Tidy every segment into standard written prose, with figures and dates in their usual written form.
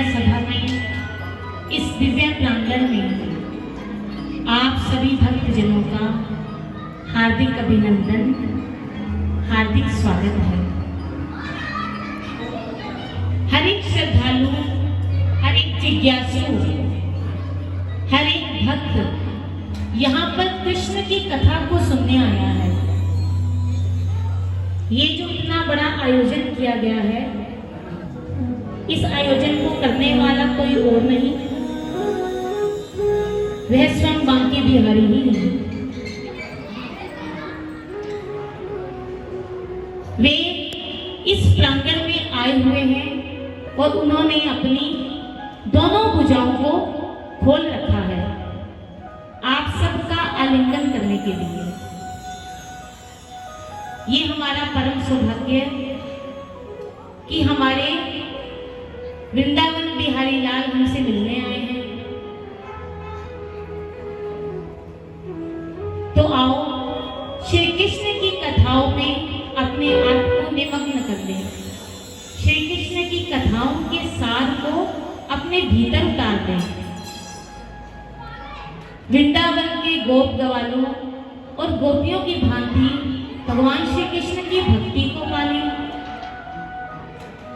विद्या सभा में, इस दिव्य प्रांगण में आप सभी भक्तजनों का हार्दिक अभिनंदन, हार्दिक स्वागत है। हर एक श्रद्धालु, हर एक जिज्ञासु, हर एक भक्त यहाँ पर कृष्ण की कथा को सुनने आया है। ये जो इतना बड़ा आयोजन किया गया है, इस आयोजन को करने वाला कोई और नहीं, वह स्वयं बांके बिहारी ही नहीं। वे इस प्रांगण में आए हुए हैं और उन्होंने अपनी दोनों भुजाओं को खोल रखा है आप सबका आलिंगन करने के लिए। ये हमारा परम सौभाग्य है कि हमारे वृंदावन बिहारी लाल हमसे मिलने आए हैं। तो आओ श्री कृष्ण की कथाओं में अपने आप को निमग्न कर लें। श्री कृष्ण की कथाओं के सार को अपने भीतर उतार दें। वृंदावन के गोप गवालों और गोपियों की भांति भगवान श्री कृष्ण की भक्ति को पालें।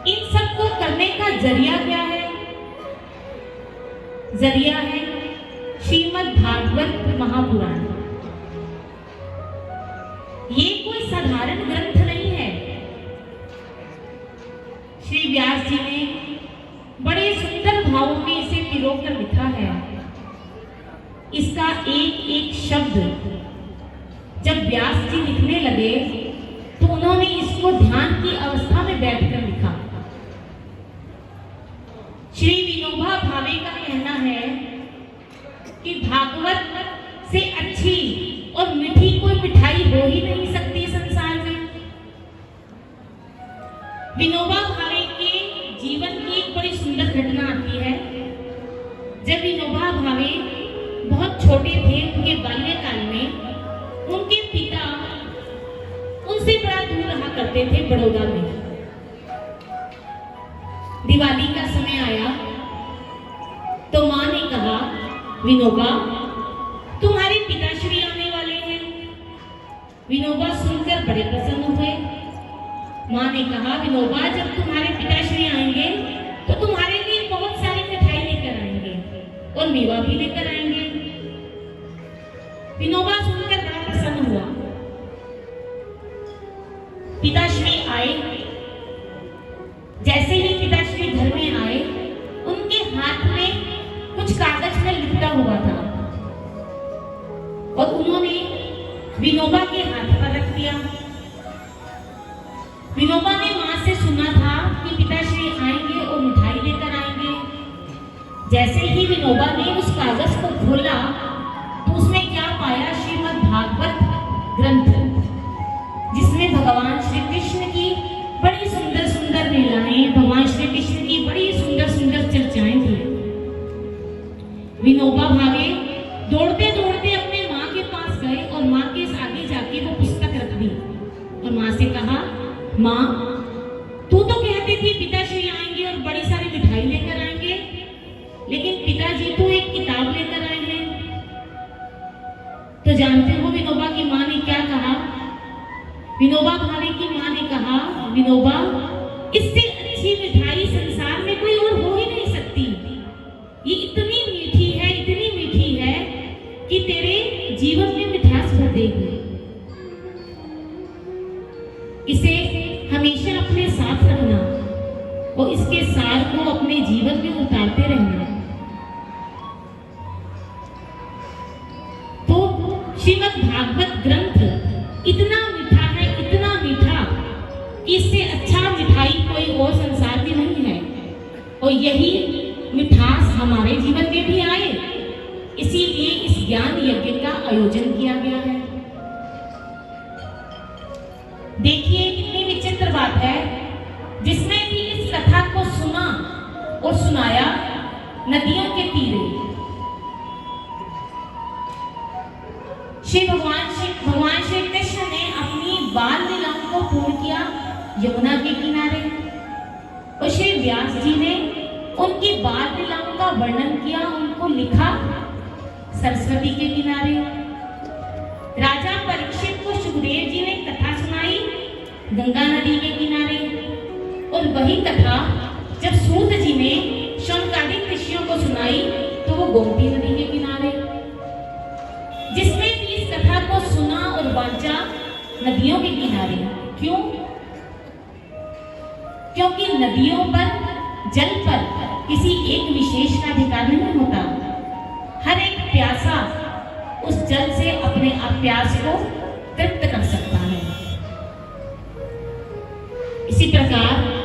इन सब को करने का जरिया क्या है? जरिया है श्रीमद् भागवत महापुराण। ये कोई साधारण ग्रंथ नहीं है। श्री व्यास जी ने बड़े सुंदर भावों में इसे पिरोकर लिखा है। इसका एक एक शब्द जब व्यास जी लिखने लगे तो उन्होंने इसको ध्यान की अवस्था में बैठकर लिखा। श्री विनोबा भावे का कहना है कि भागवत से अच्छी और मीठी कोई मिठाई हो ही नहीं सकती संसार में। विनोबा भावे के जीवन की एक बड़ी सुंदर घटना आती है। जब विनोबा भावे बहुत छोटे थे, उनके बाल्यकाल में उनके पिता उनसे बड़ा दूर रहा करते थे बड़ौदा में। दिवाली का समय आया तो माँ ने कहा, विनोबा तुम्हारे पिताश्री आने वाले हैं। विनोबा सुनकर बड़े प्रसन्न हुए। माँ ने कहा, विनोबा जब तुम्हारे पिताश्री आएंगे तो तुम्हारे लिए बहुत सारी मिठाई लेकर आएंगे और मेवा भी लेकर आएंगे। विनोबा सुनकर बड़ा प्रसन्न हुआ। पिताश्री आए। जैसे ही पिताश्री घर में आए, उनके हाथ में कुछ कागज में लिखा हुआ था और उन्होंने विनोबा के हाथ पर रख दिया। विनोबा ने मां से सुना था कि पिताश्री आएंगे और मिठाई लेकर आएंगे। जैसे ही विनोबा ने उस कागज को खोला तो उसमें क्या पाया? श्रीमद् भागवत ग्रंथ, जिसमें भगवान श्री कृष्ण की बड़ी सुंदर सुंदर लीलाएं, भगवान श्री कृष्ण की बड़ी सुंदर सुंदर चर्चाएं थी। विनोबा भावे दौड़ते दौड़ते अपने माँ के पास गए और माँ के आगे जाके वो पुस्तक रख दी और माँ से कहा, माँ तू तो कहती थी पिताश्री आएंगे और बड़ी सारी मिठाई लेकर आएंगे, लेकिन पिताजी तो एक किताब लेकर आए हैं। तो जानते हो विनोबा की माँ ने क्या कहा? विनोबा भावे की माँ ने कहा, विनोबा इससे अच्छी मिठाई संसार में कोई और हो ही नहीं सकती। ये इतनी मीठी है कि तेरे जीवन में मिठास भर देगी। इसे हमेशा अपने साथ रखना और इसके सार को अपने जीवन में उतारते रहना। तो श्रीमद् भागवत ग्रंथ इतना मीठा है, इतना मीठा कि इससे अच्छा मिठाई कोई और संसार में नहीं है। और यही मिठास हमारे जीवन में भी आए, इसीलिए इस ज्ञान यज्ञ का आयोजन किया गया है। देखिए कितनी विचित्र बात है, जिसने भी इस कथा को सुना और सुनाया नदियों के तीरे, भगवान श्री कृष्ण ने अपनी बाल लीलाओं को पूर्ण किया यमुना के किनारे, और श्री व्यास जी ने उनकी बाल लीलाओं का वर्णन किया, उनको लिखा सरस्वती के किनारे। राजा परीक्षित को सुखदेव जी ने कथा सुनाई गंगा नदी के किनारे। और वही कथा जब सूत जी ने शौनकादिक ऋषियों को सुनाई तो वो गोमती नदी के किनारे। जिसने भी इस कथा को सुना और बांचा नदियों के किनारे। क्यों? क्योंकि नदियों पर, जल पर किसी एक विशेष का अधिकार नहीं होता। हर एक प्यासा उस जल से अपने प्यास को तृप्त कर सकता है। इसी प्रकार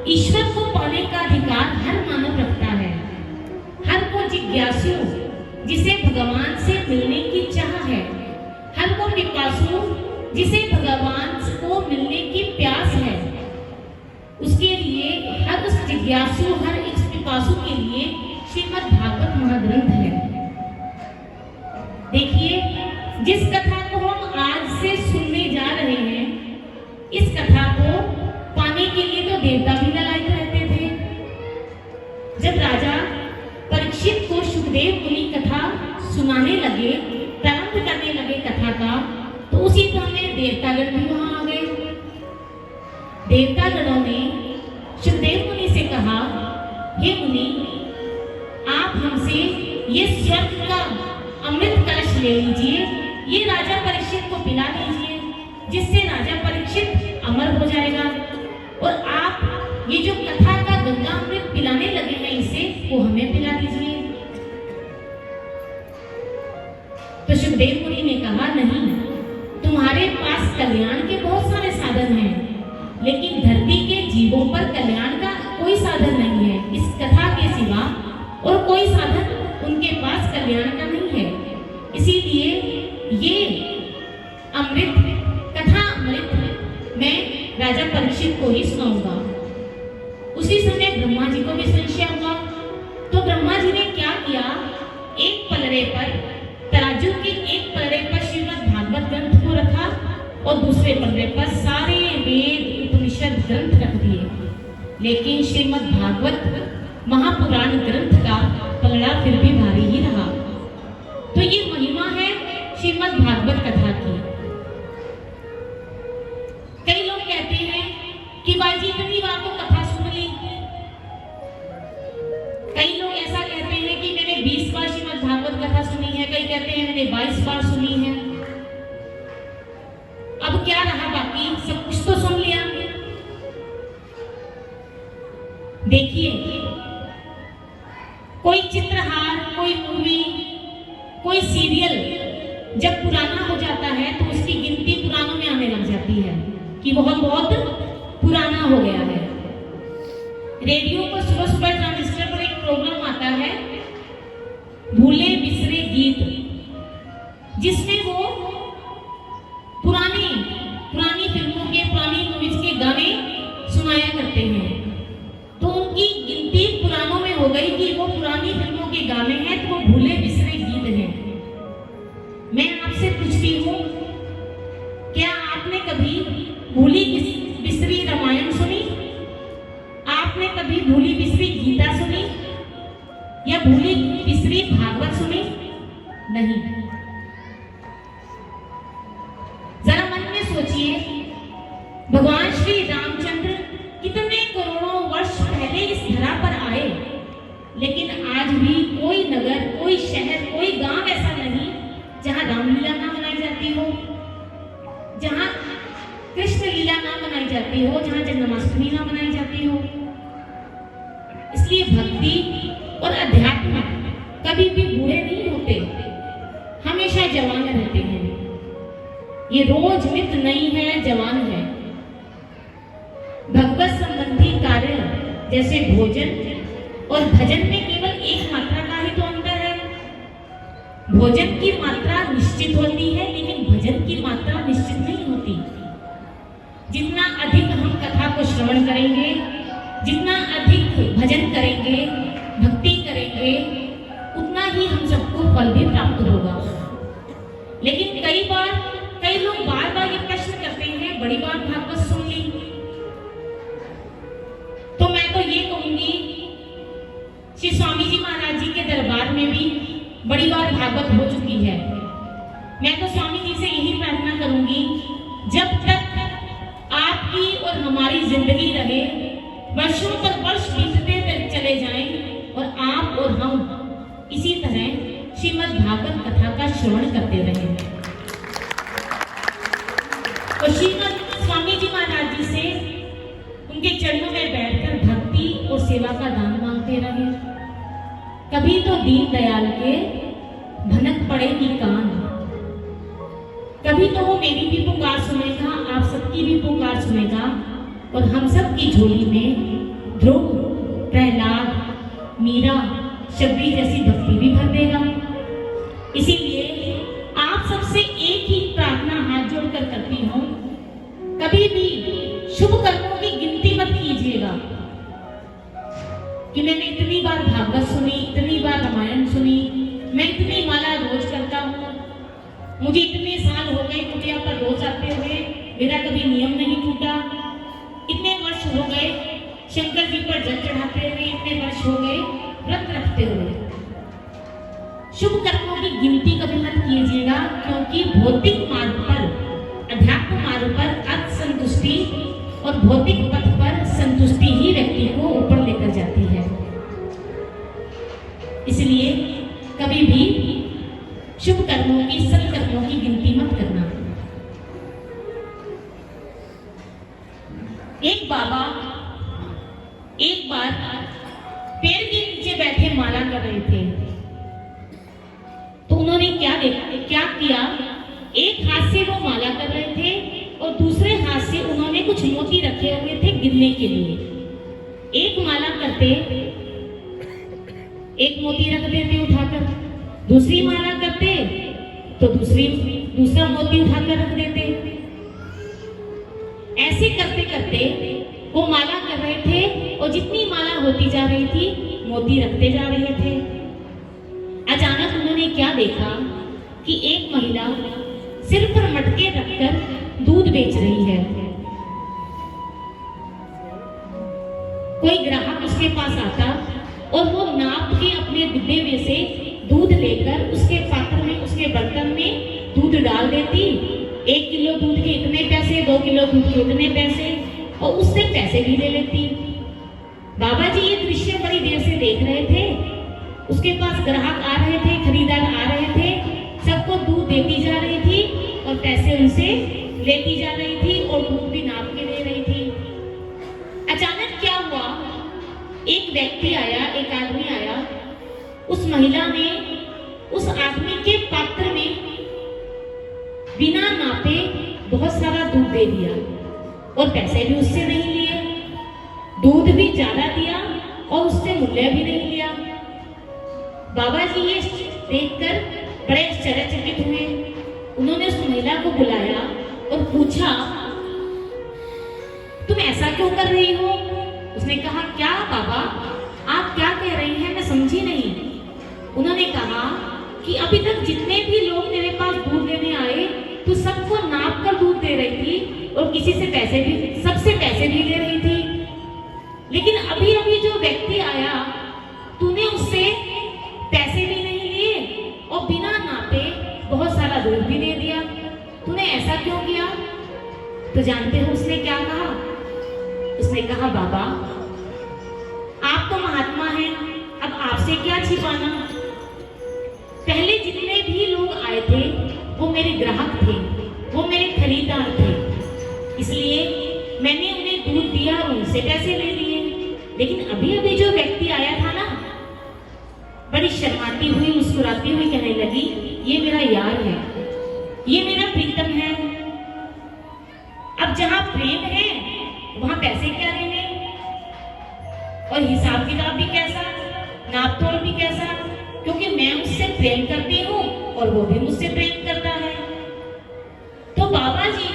ईश्वर को पाने का अधिकार हर मानव रखता है। हर को जिज्ञासु जिसे भगवान से मिलने की चाह है, हर को पिपासु जिसे भगवान को मिलने की प्यास है, उसके लिए, हर उस जिज्ञासु, हर इस पिपासु के लिए श्रीमद् भागवत महाग्रंथ है। देखिए, जिस कथा को हम आज से सुनने जा रहे हैं, इस कथा को पाने के लिए तो देवता भी ललायत रहते थे। जब राजा परीक्षित को सुखदेव मुनि कथा सुनाने लगे, प्रारंभ करने लगे कथा का, तो उसी समय देवतागण भी वहां आ गए। देवतागणों ने सुखदेव मुनि से कहा, हे मुनि, आप हमसे ये स्वर्ग का अमृत कलश ले लीजिए, ये राजा परीक्षित को पिला दीजिए, जिससे राजा परीक्षित अमर हो जाएगा। और आप ये जो कथा का गंगा अमृत पिलाने लगे हैं इसे, वो हमें पिला दीजिए। तो सुखदेव मुनि ने कहा, नहीं, तुम्हारे पास कल्याण के बहुत सारे साधन हैं, लेकिन धरती के जीवों पर कल्याण का कोई साधन नहीं है। इस कथा के सिवा और कोई साधन उनके पास कल्याण का नहीं है। इसीलिए ये अमृत, कथा अमृत मैं राजा परीक्षित को ही सुनाऊंगा। उसी समय ब्रह्मा जी को भी संशय हुआ। तो ब्रह्मा जी ने क्या किया, एक पलड़े पर, तराजू के एक पलड़े पर श्रीमद् भागवत ग्रंथ को रखा और दूसरे पलड़े पर सारे वेद उपनिषद ग्रंथ रख दिए। लेकिन श्रीमद् भागवत महापुराण ग्रंथ का पलड़ा फिर भी भारी ही रहा। तो ये महिमा है श्रीमद् भागवत कथा की। कई लोग कहते हैं कि भाई जी इतनी बार तो कथा सुन ली। कई लोग ऐसा कहते हैं कि मैंने 20 बार श्रीमद् भागवत कथा सुनी है, कई कहते हैं मैंने 22 बार सुनी है। अब क्या रहा बाकी, सब कुछ तो सुन लिया। देखिए, कोई चित्रहार, कोई मूवी, कोई सीरियल जब पुराना हो जाता है तो उसकी गिनती पुरानों में आने लग जाती है कि वह बहुत पुराना हो गया है। रेडियो पर सुबह सुबह ट्रांजिस्टर पर एक प्रोग्राम आता है, भूले बिसरे गीत, जिसमें वो पुरानी फिल्मों के, पुरानी मूवीज के गाने सुनाया करते हैं। तो उनकी गिनती पुरानों में हो गई कि वो पुरानी फिल्मों के गाने हैं, तो वो भूले बिसरे गीत हैं। मैं आपसे पूछती हूँ, क्या आपने कभी भूली बिसरी रामायण सुनी? आपने कभी भूली बिसरी गीता सुनी या भूली बिसरी भागवत सुनी? नहीं। जरा मन में सोचिए, भगवान श्री रामचंद्र कितने करोड़ों वर्ष पहले इस धरा पर आए, लेकिन आज भी कोई नगर, कोई शहर, कोई गांव ऐसा नहीं जहां रामलीला ना मनाई जाती हो, जहां कृष्ण लीला ना मनाई जाती हो, जहां जन्माष्टमी ना मनाई जाती हो। इसलिए भक्ति और अध्यात्म कभी भी बूढ़े नहीं होते, हमेशा जवान रहते हैं। ये रोज नित नहीं है, जवान है। भगवत संबंधी कार्य जैसे भोजन और भजन में केवल एक मात्रा का ही तो अंतर है। भोजन की मात्रा निश्चित होती है, लेकिन भजन की मात्रा निश्चित नहीं होती। जितना अधिक हम कथा को श्रवण करेंगे, जितना अधिक भजन करेंगे, भक्ति करेंगे, उतना ही हम सबको फल भी प्राप्त होगा। लेकिन कई लोग बार बार ये प्रश्न करते हैं, बड़ी बार भागवत सुन ली। तो मैं तो ये कहूंगी बड़ी बार भागवत हो चुकी है। मैं तो स्वामी जी से यही प्रार्थना करूंगी, जब तक आपकी और हमारी जिंदगी रहे, वर्षों पर वर्ष बीतते चले जाएं और आप और हम इसी तरह श्रीमद् भागवत कथा का श्रवण करते रहें। और श्रीमद् स्वामी जी महाराज जी से उनके चरणों में बैठकर भक्ति और सेवा का दान मांगते रहे। कभी तो दीन दयाल के भनक पड़ेगी कान, कभी तो वो मेरी भी पुकार सुनेगा, आप सबकी भी पुकार सुनेगा और हम सब की झोली में ध्रुव, प्रहलाद, मीरा, शबरी जैसी भक्ति भी भर देगा। इसीलिए आप सबसे एक ही प्रार्थना हाथ जोड़कर करती हूँ, कभी भी शुभ कर्मों की गिनती मत कीजिएगा कि मैंने इतनी बार भागवत सुनी, इतनी बार रामायण सुनी, मैं इतनी माला रोज करता हूँ, मुझे इतने साल हो गए कुटिया पर रोज आते हुए, मेरा कभी नियम नहीं टूटा, इतने वर्ष हो गए शंकर जी पर जल चढ़ाते हुए, इतने वर्ष हो गए व्रत रखते हुए। शुभ कर्मों की गिनती कभी मत कीजिएगा, क्योंकि भौतिक मार्ग पर, अध्यात्म मार्ग पर असंतुष्टि और भौतिक पथ पर संतुष्टि ही व्यक्ति को ऊपर लेकर जाती है। इसलिए कभी भी शुभ कर्मों की, सत्कर्मों की गिनती मत करना। एक बाबा एक बार पेड़ के नीचे बैठे माला कर रहे थे, तो उन्होंने क्या किया, एक हाथ से वो माला कर रहे थे और दूसरे हाथ से उन्होंने कुछ मोती रखे हुए थे गिनने के लिए। एक माला करते, एक मोती रख देते उठाकर, दूसरी माला करते तो दूसरा मोती उठाकर रख देते। ऐसे करते करते वो माला कर रहे थे और जितनी माला होती जा रही थी मोती रखते जा रहे थे। अचानक उन्होंने क्या देखा कि एक महिला सिर पर मटके रखकर दूध बेच रही है। कोई ग्राहक उसके पास आता और वो नाप के अपने डिब्बे में से दूध लेकर उसके पात्र में, उसके बर्तन में दूध डाल देती। 1 किलो दूध के इतने पैसे, 2 किलो दूध के इतने पैसे, और उससे पैसे भी ले लेती। बाबा जी ये दृश्य बड़ी देर से देख रहे थे। उसके पास ग्राहक आ रहे थे, खरीदार आ रहे थे, सबको दूध देती जा रही थी और पैसे उनसे लेती जा रही थी और दूध भी नाप के दे रही थी। अचानक क्या हुआ, एक व्यक्ति आया, एक आदमी आया। उस महिला ने उस आदमी के पात्र में बिना नापे बहुत सारा दूध दे दिया और पैसे भी उससे नहीं लिए, दूध भी ज्यादा दिया और उससे मूल्य भी नहीं लिया। बाबा जी ये देखकर बड़े आश्चर्यचकित हुए। उन्होंने उस महिला को बुलाया और पूछा, तुम ऐसा क्यों कर रही हो? उसने कहा, क्या बाबा आप क्या कह रही हैं, मैं समझी नहीं। उन्होंने कहा कि अभी तक जितने भी लोग मेरे पास दूध लेने आए तो सबको नाप कर दूध दे रही थी और किसी से पैसे भी, सबसे पैसे भी ले रही थी, लेकिन अभी अभी जो व्यक्ति आया तूने उससे पैसे भी नहीं लिए और बिना नापे बहुत सारा दूध भी दे दिया। तूने ऐसा क्यों किया? तो जानते हो उसने क्या कहा? उसने कहा, बाबा आप तो महात्मा हैं, अब आपसे क्या छिपाना। पहले जितने भी लोग आए थे वो मेरे ग्राहक थे, वो मेरे खरीदार थे, इसलिए मैंने उन्हें दूध दिया और उनसे पैसे ले लिए। लेकिन अभी अभी जो व्यक्ति आया था ना, बड़ी शर्माती हुई, मुस्कुराती हुई कहने लगी, ये मेरा यार है, ये मेरा प्रीतम है। अब जहां प्रेम है वहां पैसे क्या लेने, और हिसाब किताब भी कैसा, नाप तोल भी कैसा, क्योंकि मैं उससे प्रेम करती हूँ और वो भी मुझसे प्रेम करता है। तो बाबा जी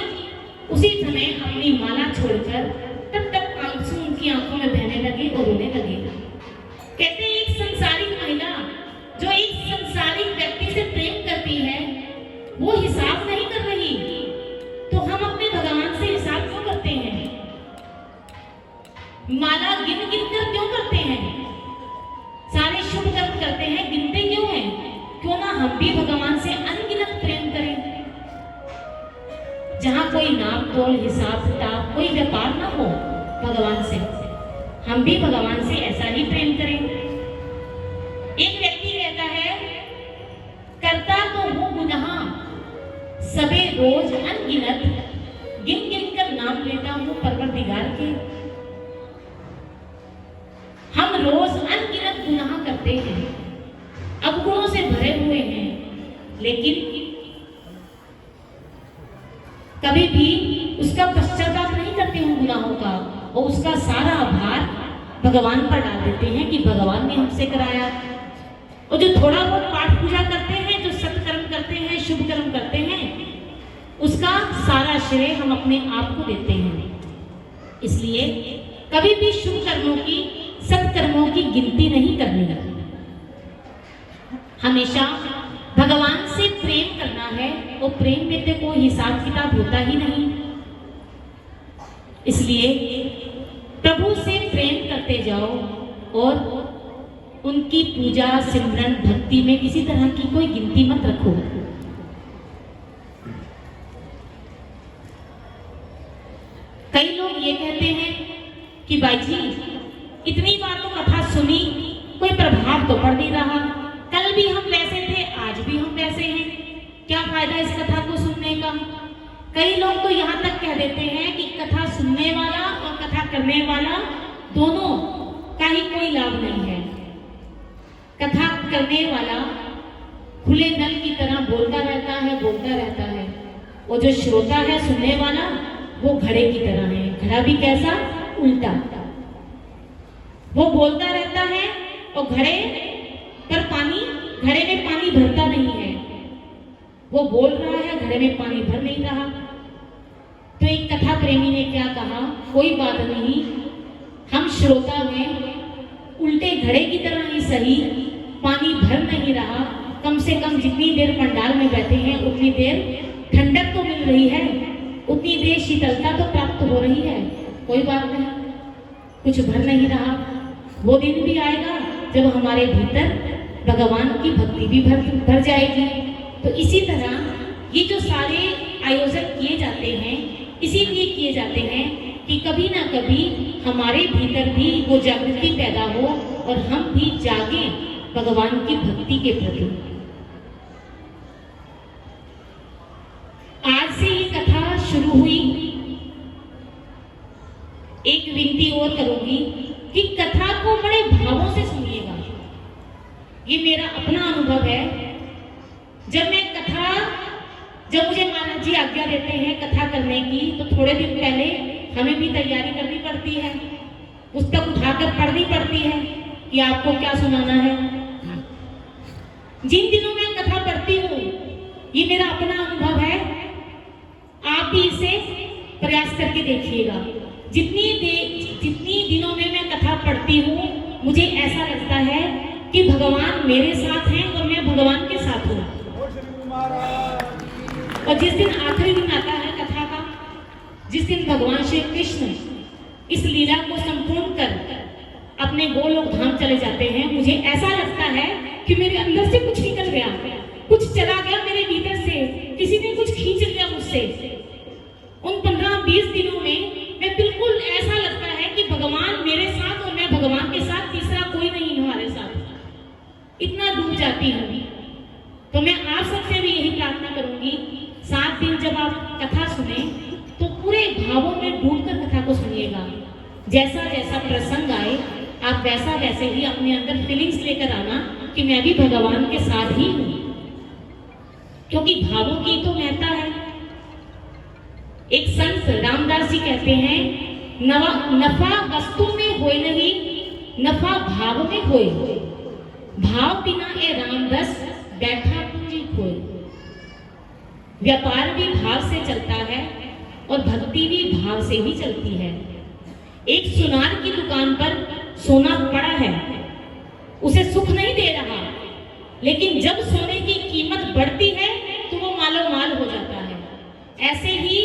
उसी समय अपनी माला छोड़कर तब तक आंसू उनकी आंखों में बहने लगे और रोने लगे। कहते हैं एक संसारिक महिला जो एक संसारिक व्यक्ति से प्रेम करती है वो हिसाब नहीं कर रही, तो हम अपने भगवान से हिसाब क्यों करते हैं? माला गिन गिन कर क्यों करते हैं? सारे शुभ कर्म करते हैं, गिनते क्यों हैं? तोड़, हिसाब किताब, कोई व्यापार ना हो भगवान से। हम भी भगवान से ऐसा ही प्रेम करें। एक व्यक्ति कहता है, करता तो हूं गुनाह सबे रोज अनगिनत, गिन गिन कर नाम लेता हूं परवरदिगार के। हम रोज अनगिनत गुनाह करते हैं, अवगुणों से भरे हुए हैं, लेकिन कभी भी उसका पश्चाताप नहीं करते हैं गुनाहों का, और उसका सारा भार भगवान पर डाल देते हैं कि भगवान ने हमसे कराया। और जो थोड़ा बहुत पाठ पूजा करते हैं, जो सत्कर्म करते हैं, शुभ कर्म करते हैं, उसका सारा श्रेय हम अपने आप को देते हैं। इसलिए कभी भी शुभ कर्मों की, सत्कर्मों की गिनती नहीं करनी। हमेशा भगवान से प्रेम करना है, और प्रेम में तो कोई हिसाब किताब होता ही नहीं। इसलिए प्रभु से प्रेम करते जाओ, और उनकी पूजा, सिमरन, भक्ति में किसी तरह की कोई गिनती मत रखो। कई लोग ये कहते हैं कि भाई जी इतनी बार तो कथा सुनी, कोई प्रभाव तो पड़ नहीं रहा, कल भी हम वैसे थे, आज भी हम वैसे हैं, क्या फायदा इस कथा को सुनने का। कई लोग तो यहाँ तक कह देते हैं कि कथा सुनने वाला और कथा करने वाला दोनों का ही कोई लाभ नहीं है। कथा करने वाला खुले नल की तरह बोलता रहता है, और जो श्रोता है, सुनने वाला, वो घड़े की तरह है। घड़ा भी कैसा? उल्टा। वो बोलता रहता है और घड़े में पानी भरता नहीं है। वो बोल रहा है, घड़े में पानी भर नहीं रहा। तो एक कथा प्रेमी ने क्या कहा, कोई बात नहीं, हम श्रोता में उल्टे घड़े की तरह ही सही, पानी भर नहीं रहा, कम से कम जितनी देर पंडाल में बैठे हैं उतनी देर ठंडक तो मिल रही है, उतनी देर शीतलता तो प्राप्त हो रही है। कोई बात नहीं, कुछ भर नहीं रहा। वो दिन भी आएगा जब हमारे भीतर भगवान की भक्ति भी भर जाएगी। तो इसी तरह ये जो सारे आयोजन किए जाते हैं, इसीलिए किए जाते हैं कि कभी ना कभी हमारे भीतर भी वो जागृति पैदा हो, और हम भी जागें भगवान की भक्ति के प्रति। आज से ये कथा शुरू हुई। एक विनती और करूंगी कि कथा को बड़े भावों से सुनिएगा। ये मेरा अपना अनुभव है। जब मुझे महाराज जी आज्ञा देते हैं कथा करने की, तो थोड़े दिन पहले हमें भी तैयारी करनी पड़ती है, पुस्तक उठाकर पढ़नी पड़ती है कि आपको क्या सुनाना है। जिन दिनों में कथा पढ़ती हूँ, ये मेरा अपना अनुभव है, आप भी इसे प्रयास करके देखिएगा। जितनी दिनों में मैं कथा पढ़ती हूँ, मुझे ऐसा लगता है कि भगवान मेरे साथ हैं और मैं भगवान के साथ हूँ। और जिस दिन आखिरी दिन आता है कथा का, जिस दिन भगवान श्री कृष्ण इस लीला को संपूर्ण कर अपने गोलोक धाम चले जाते हैं, मुझे ऐसा लगता है कि मेरे अंदर से कुछ निकल गया, कुछ चला गया मेरे भीतर से, किसी ने कुछ खींच लिया मुझसे। उन 15-20 दिनों में मैं बिल्कुल ऐसा लगता है कि भगवान मेरे साथ और मैं भगवान के साथ, तीसरा कोई नहीं हमारे साथ। इतना डूब जाती हूँ। तो मैं आप सबसे भी यही प्रार्थना करूंगी, 7 दिन जब आप कथा सुने तो पूरे भावों में डूबकर कथा को सुनिएगा। जैसा जैसा प्रसंग आए, आप वैसा वैसे ही अपने अंदर फीलिंग्स लेकर आना कि मैं भी भगवान के साथ ही हूँ, क्योंकि भावों की तो महत्ता है। एक संत रामदास जी कहते हैं, नफा वस्तु में होए नहीं, नफा भाव में होए। भाव बिना ए रामदास बैठा पूंजी खोए। व्यापार भी भाव से चलता है और भक्ति भी भाव से ही चलती है। एक सुनार की दुकान पर सोना पड़ा है, उसे सुख नहीं दे रहा, लेकिन जब सोने की कीमत बढ़ती है तो वो मालो माल हो जाता है। ऐसे ही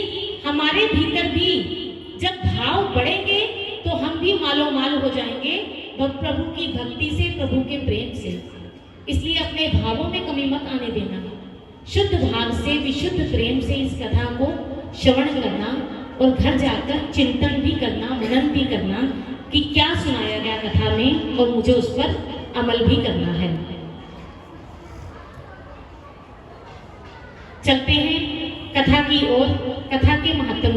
हमारे भीतर भी जब भाव बढ़ेंगे तो हम भी मालो माल हो जाएंगे प्रभु की भक्ति से, प्रभु के प्रेम से। इसलिए अपने भावों में कमी मत आने देना। शुद्ध भाव से, विशुद्ध प्रेम से इस कथा को श्रवण करना, और घर जाकर चिंतन भी करना, मनन भी करना कि क्या सुनाया गया कथा में और मुझे उस पर अमल भी करना है। चलते हैं कथा की ओर, कथा के महत्व